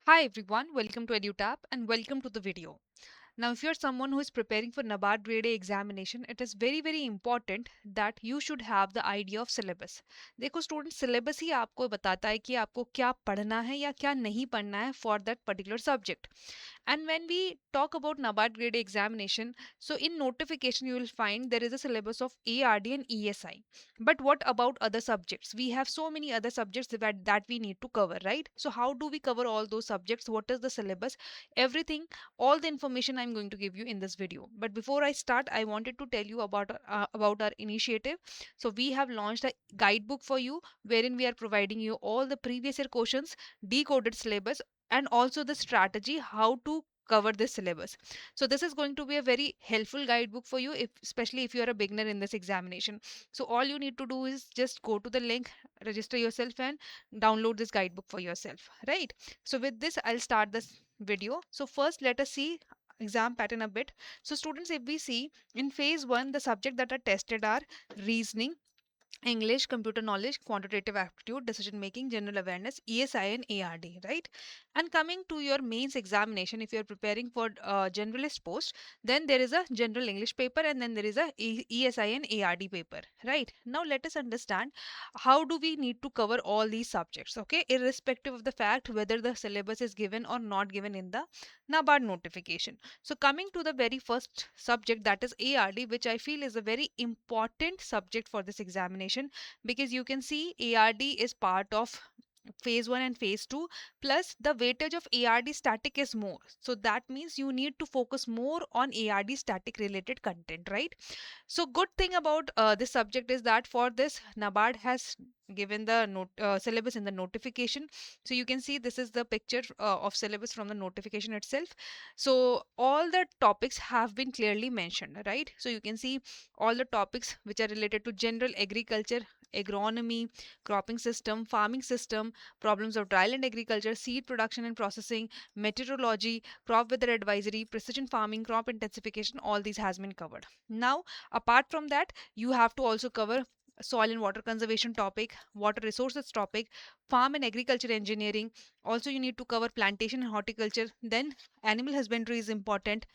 Hi everyone, welcome to EduTap and welcome to the video. Now, if you're someone who is preparing for NABARD Grade A examination, it is very important that you should have the idea of syllabus. देखो student syllabus ही आपको बताता है कि आपको क्या पढ़ना है या क्या नहीं पढ़ना है for that particular subject. And when we talk about NABARD Grade A examination, so in notification you will find there is a syllabus of ARD and ESI. But what about other subjects? We have so many other subjects that we need to cover, right? So how do we cover all those subjects? What is the syllabus? Everything, all the information I'm going to give you in this video. But before I start, I wanted to tell you about our initiative. So we have launched a guidebook for you wherein we are providing you all the previous year questions, decoded syllabus, and also the strategy how to cover this syllabus. So this is going to be a very helpful guidebook for you, if especially if you are a beginner in this examination. So all you need to do is just go to the link, register yourself, and download this guidebook for yourself, right? So with this, I'll start this video. So first, let us see exam pattern a bit. So students, if we see in phase 1, the subject that are tested are reasoning, English, computer knowledge, quantitative aptitude, decision making, general awareness, ESI and ARD, right? And coming to your mains examination, if you are preparing for generalist post, then there is a general English paper and then there is a ESI and ARD paper, right? Now let us understand how do we need to cover all these subjects, okay? Irrespective of the fact whether the syllabus is given or not given in the NABARD notification. So coming to the very first subject, that is ARD, which I feel is a very important subject for this examination, because you can see ARD is part of phase 1 and phase 2, plus the weightage of ARD static is more, so that means you need to focus more on ARD static related content, right? So good thing about this subject is that for this NABARD has given the syllabus in the notification. So you can see this is the picture of syllabus from the notification itself. So all the topics have been clearly mentioned, right? So you can see all the topics which are related to general agriculture, agronomy, cropping system, farming system, problems of dryland agriculture, seed production and processing, meteorology, crop weather advisory, precision farming, crop intensification, all these has been covered. Now, apart from that, you have to also cover soil and water conservation topic, water resources topic, farm and agriculture engineering. Also, you need to cover plantation and horticulture. Then, animal husbandry is important.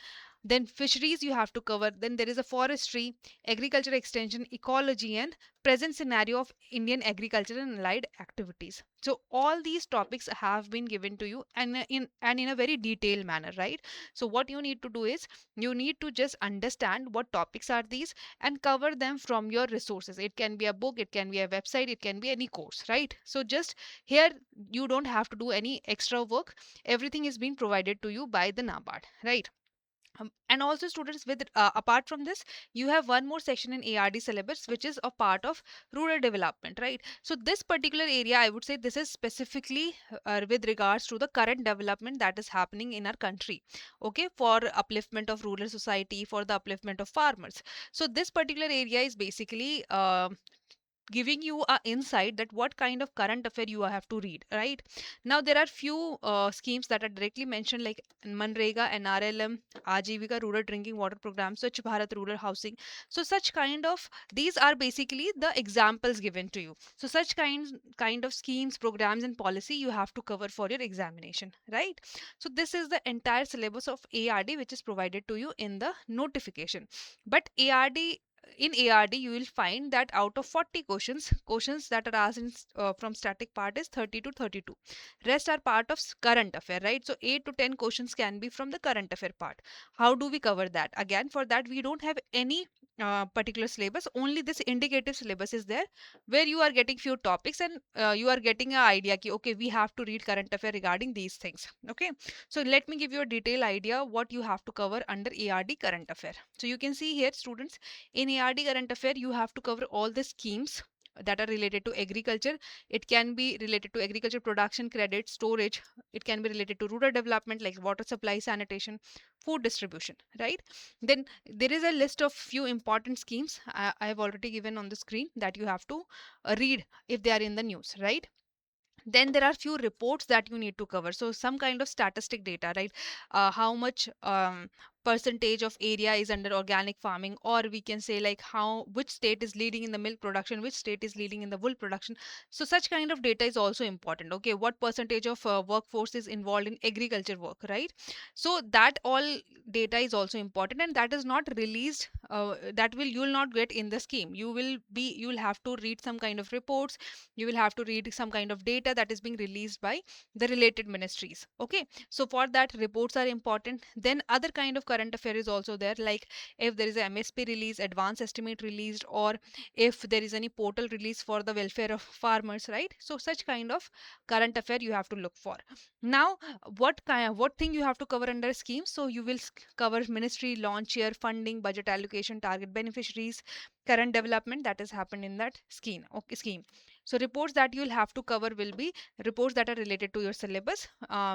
Then fisheries you have to cover. Then there is a forestry, agriculture extension, ecology, and present scenario of Indian agriculture and allied activities. So all these topics have been given to you and in a very detailed manner, right? So what you need to do is you need to just understand what topics are these and cover them from your resources. It can be a book, it can be a website, it can be any course, right? So just here you don't have to do any extra work. Everything is being provided to you by the NABARD, right? And also students, with apart from this, you have one more section in ARD syllabus which is a part of rural development, right? So this particular area, I would say this is specifically with regards to the current development that is happening in our country, okay, for upliftment of rural society, for the upliftment of farmers. So this particular area is basically giving you a insight that what kind of current affair you have to read, right? Now there are few schemes that are directly mentioned, like Manrega, NRLM, Ajivika rural drinking water program, Swachh Bharat rural housing. So such kind of, these are basically the examples given to you. So such kind of schemes, programs and policy you have to cover for your examination, right? So this is the entire syllabus of ARD which is provided to you in the notification. But in ARD, you will find that out of 40 questions that are asked from static part is 30 to 32. Rest are part of current affair, right? So 8 to 10 questions can be from the current affair part. How do we cover that? Again, for that, we don't have any particular syllabus. Only this indicative syllabus is there, where you are getting few topics and you are getting an idea ki, okay, we have to read current affair regarding these things. Okay. So let me give you a detailed idea what you have to cover under ARD current affair. So you can see here, students, in ARD current affair, you have to cover all the schemes that are related to agriculture. It can be related to agriculture production, credit, storage. It can be related to rural development like water supply, sanitation, food distribution, right? Then there is a list of few important schemes I have already given on the screen that you have to read if they are in the news, right? Then there are few reports that you need to cover, so some kind of statistic data, right? How much percentage of area is under organic farming, or we can say like how which state is leading in the milk production, which state is leading in the wool production. So such kind of data is also important. Okay, what percentage of workforce is involved in agriculture work, right? So that all data is also important, and that is not released, that will you will not get in the scheme. You will have to read some kind of reports, you will have to read some kind of data that is being released by the related ministries. Okay, so for that reports are important. Then other kind of current affair is also there, like if there is a MSP release, advance estimate released, or if there is any portal release for the welfare of farmers, right? So such kind of current affair you have to look for. Now what thing you have to cover under scheme? So you will cover ministry, launch year, funding, budget allocation, target beneficiaries, current development that has happened in that scheme. Okay, scheme. So reports that you'll have to cover will be reports that are related to your syllabus,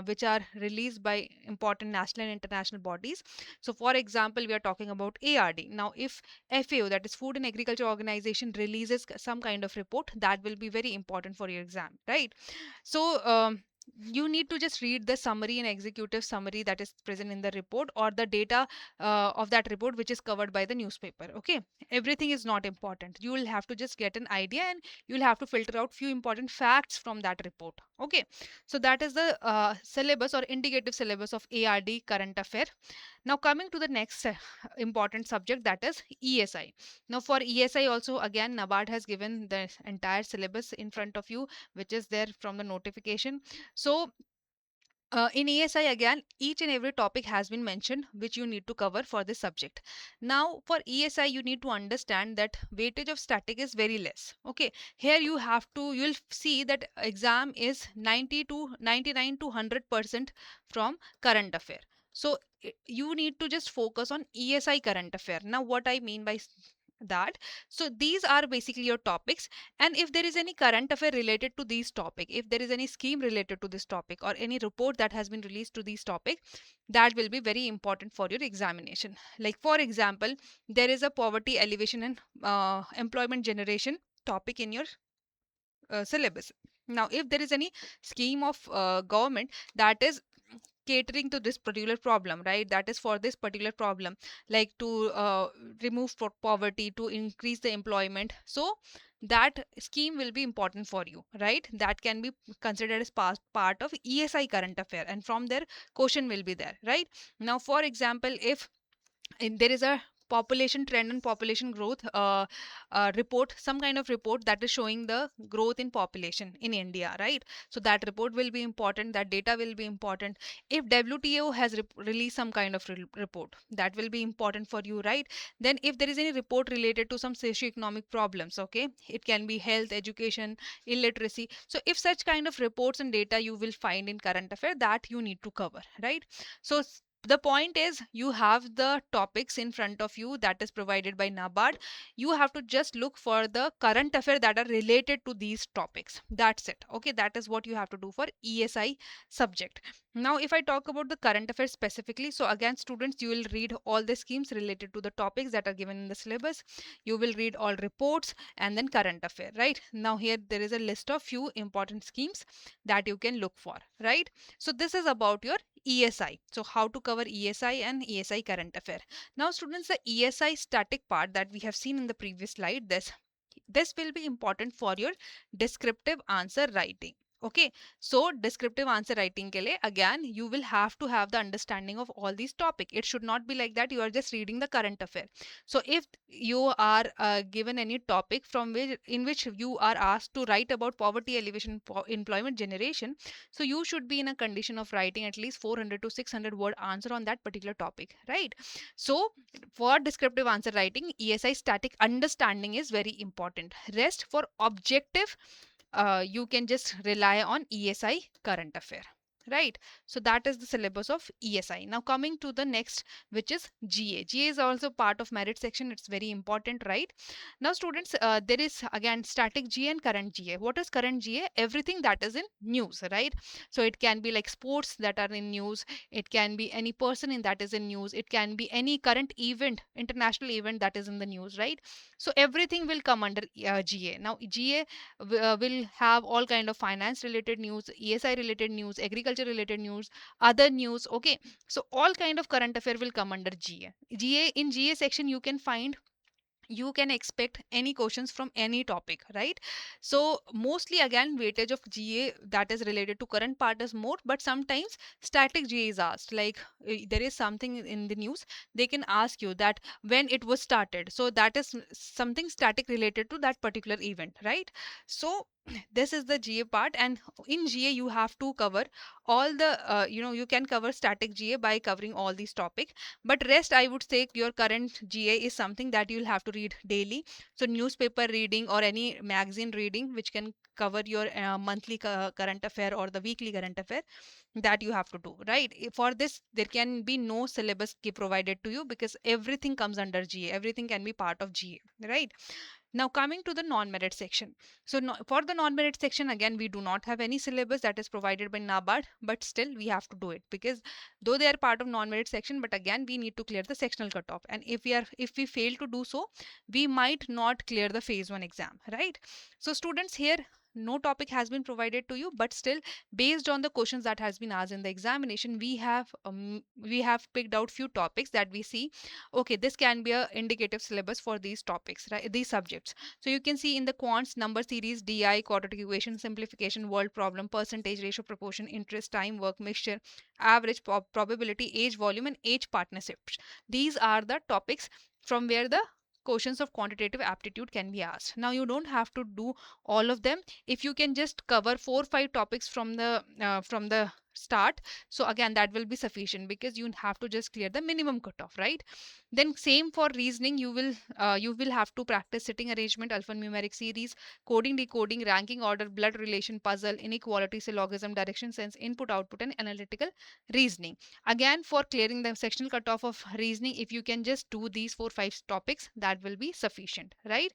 which are released by important national and international bodies. So for example, we are talking about ARD. Now if FAO, that is Food and Agriculture Organization, releases some kind of report, that will be very important for your exam, right? So you need to just read the summary and executive summary that is present in the report, or the data of that report which is covered by the newspaper. Okay, everything is not important. You will have to just get an idea, and you will have to filter out few important facts from that report. Okay, so that is the syllabus or indicative syllabus of ARD current affair. Now coming to the next important subject, that is ESI. Now for ESI also, again, NABARD has given the entire syllabus in front of you, which is there from the notification. So in ESI, again, each and every topic has been mentioned which you need to cover for this subject. Now for ESI, you need to understand that weightage of static is very less. Okay, here you'll see that exam is 90 to 99 to 100% from current affair. So you need to just focus on ESI current affair. Now what I mean by that, so these are basically your topics, and if there is any current affair related to these topic, if there is any scheme related to this topic, or any report that has been released to these topic, that will be very important for your examination. Like for example, there is a poverty alleviation and employment generation topic in your syllabus. Now if there is any scheme of government that is catering to this particular problem, right, that is for this particular problem, like to remove poverty, to increase the employment, so that scheme will be important for you, right? That can be considered as part of ESI current affair, and from there question will be there, right? Now for example, if there is a population trend and population growth report, some kind of report that is showing the growth in population in India, right? So that report will be important, that data will be important. If WTO has released some kind of report, that will be important for you, right? Then if there is any report related to some socioeconomic problems, okay, it can be health, education, illiteracy. So if such kind of reports and data you will find in current affair, that you need to cover, right? So the point is, you have the topics in front of you that is provided by NABARD. You have to just look for the current affair that are related to these topics. That's it. Okay, that is what you have to do for ESI subject. Now if I talk about the current affairs specifically, so again students, you will read all the schemes related to the topics that are given in the syllabus. You will read all reports and then current affair, right? Now here there is a list of few important schemes that you can look for, right? So this is about your ESI. So how to cover ESI and ESI current affair. Now students, the ESI static part that we have seen in the previous slide, this will be important for your descriptive answer writing. Okay, so descriptive answer writing ke liye, again you will have to have the understanding of all these topic. It should not be like that you are just reading the current affair. So if you are given any topic from which in which you are asked to write about poverty alleviation, employment generation, so you should be in a condition of writing at least 400 to 600 word answer on that particular topic, right? So for descriptive answer writing, ESI static understanding is very important. Rest for objective, you can just rely on ESI current affair, right? So that is the syllabus of ESI. Now coming to the next, which is GA. GA is also part of merit section. It's very important, right? Now students, there is again static GA and current GA. What is current GA? Everything that is in news, right? So it can be like sports that are in news, it can be any person in that is in news, it can be any current event, international event that is in the news, right? So everything will come under GA. Now GA will have all kind of finance related news, ESI related news, agriculture agriculture related news, other news. Okay, so all kind of current affair will come under GA. In GA section you can find, you can expect any questions from any topic, right? So mostly again weightage of GA that is related to current part is more, but sometimes static GA is asked, like there is something in the news, they can ask you that when it was started, so that is something static related to that particular event, right? So this is the GA part, and in GA you have to cover all the you can cover static GA by covering all these topics, but rest I would say your current GA is something that you'll have to read daily. So newspaper reading or any magazine reading which can cover your monthly current affair or the weekly current affair, that you have to do, right? For this there can be no syllabus provided to you because everything comes under GA, everything can be part of GA, right? Now coming to the non-merit section. So no, for the non-merit section again we do not have any syllabus that is provided by NABARD, but still we have to do it because though they are part of non-merit section, but again we need to clear the sectional cutoff, and if we fail to do so, we might not clear the phase 1 exam, right? So students, here no topic has been provided to you, but still based on the questions that has been asked in the examination, we have picked out few topics that we see, okay, this can be a indicative syllabus for these topics, right, these subjects. So you can see in the quants, number series, DI, quadratic equation, simplification, word problem, percentage, ratio, proportion, interest, time, work, mixture, average, probability, age, volume, and age partnerships. These are the topics from where the questions of quantitative aptitude can be asked. Now you don't have to do all of them. If you can just cover 4 or 5 topics from the start, so again that will be sufficient because you have to just clear the minimum cutoff, right? Then same for reasoning, you will have to practice sitting arrangement, alphanumeric series, coding, decoding, ranking order, blood relation, puzzle, inequality, syllogism, direction sense, input output, and analytical reasoning. Again, for clearing the sectional cutoff of reasoning, if you can just do these 4 or 5 topics, that will be sufficient, right?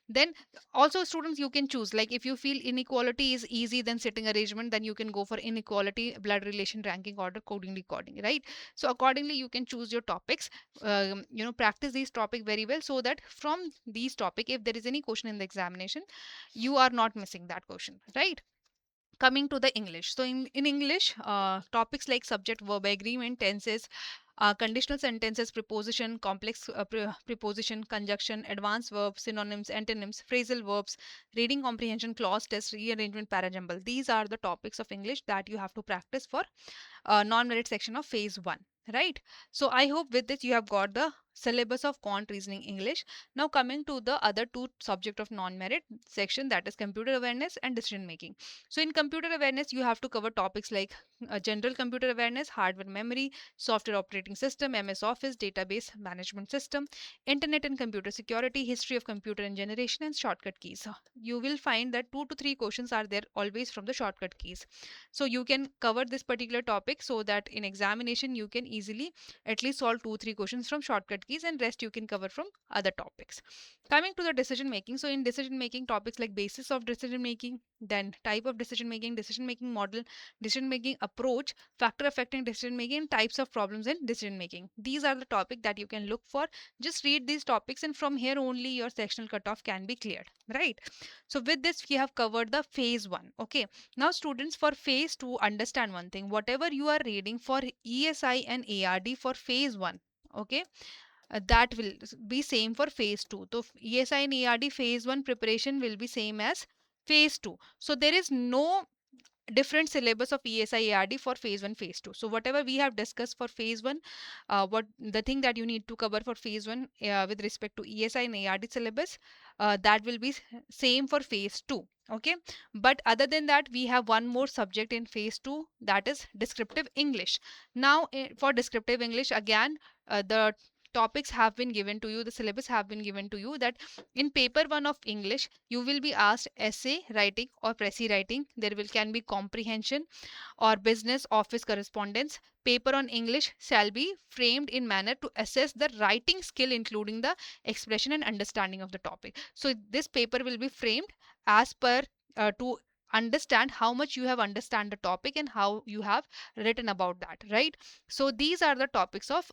Then also students, you can choose, like if you feel inequality is easy than sitting arrangement, then you can go for inequality, blood relation, ranking order, coding, decoding, right? So accordingly you can choose your topics, practice these topic very well, so that from these topic if there is any question in the examination, you are not missing that question, right? Coming to the English. So in English, topics like subject, verb, agreement, tenses, conditional sentences, preposition, complex preposition, conjunction, advanced verbs, synonyms, antonyms, phrasal verbs, reading comprehension, clause test, rearrangement, parajumble. These are the topics of English that you have to practice for non-merit section of phase 1, right? So I hope with this you have got the syllabus of quant reasoning English. Now coming to the other two subject of non-merit section, that is computer awareness and decision making. So in computer awareness you have to cover topics like general computer awareness, hardware memory, software operating system, MS Office, database management system, internet and computer security, history of computer and generation, and shortcut keys. So you will find that 2 to 3 questions are there always from the shortcut keys. So you can cover this particular topic so that in examination you can easily at least solve 2 or 3 questions from shortcut keys, and rest you can cover from other topics. Coming to the decision making, so in decision making topics like basis of decision making, then type of decision making model, decision making approach, factor affecting decision making, types of problems in decision making, these are the topic that you can look for. Just read these topics and from here only your sectional cutoff can be cleared, right? So with this we have covered the phase 1. Okay, now students, for phase 2, understand one thing, whatever you are reading for ESI and ARD for phase 1, okay, that will be same for phase 2. So ESI and ARD phase 1 preparation will be same as phase 2. So there is no different syllabus of ESI ARD for phase 1, phase 2. So whatever we have discussed for phase 1, what the thing that you need to cover for phase 1 with respect to ESI and ARD syllabus, that will be same for phase 2. Okay, but other than that we have one more subject in phase 2, that is descriptive English. Now for descriptive English again, the topics have been given to you, the syllabus have been given to you, that in paper 1 of English you will be asked essay writing or précis writing. There will can be comprehension or business office correspondence. Paper on English shall be framed in manner to assess the writing skill, including the expression and understanding of the topic. So this paper will be framed as per to understand how much you have understand the topic and how you have written about that, right? So these are the topics of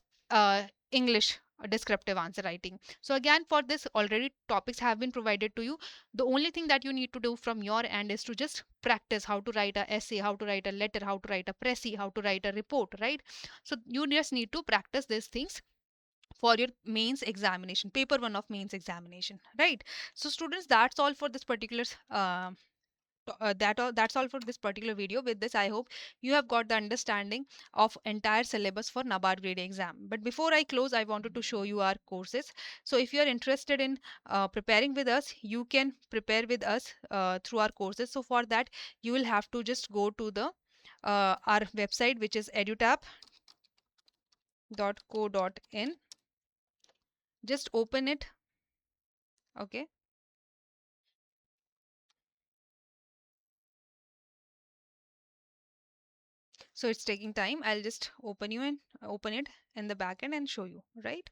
English descriptive answer writing. So again, for this already topics have been provided to you. The only thing that you need to do from your end is to just practice how to write a essay, how to write a letter, how to write a précis, how to write a report, right? So you just need to practice these things for your mains examination, paper one of mains examination, right? So students, that's all for this particular that's all for this particular video. With this, I hope you have got the understanding of entire syllabus for NABARD grade A exam. But before I close, I wanted to show you our courses. So if you are interested in preparing with us, you can prepare with us through our courses. So for that, you will have to just go to the our website, which is edutap.co.in. Just open it. Okay. So it's taking time. I'll just open it in the back end and show you, right?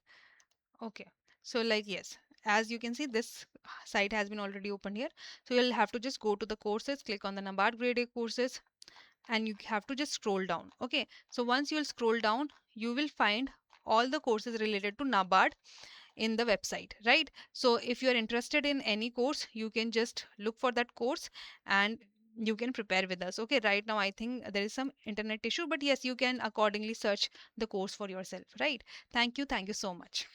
Okay. So like, yes, as you can see, this site has been already opened here. So you'll have to just go to the courses, click on the NABARD grade A courses, and you have to just scroll down. Okay. So once you'll scroll down, you will find all the courses related to NABARD in the website, right? So if you're interested in any course, you can just look for that course and you can prepare with us. Okay, right now I think there is some internet issue, but yes, you can accordingly search the course for yourself, right? Thank you so much.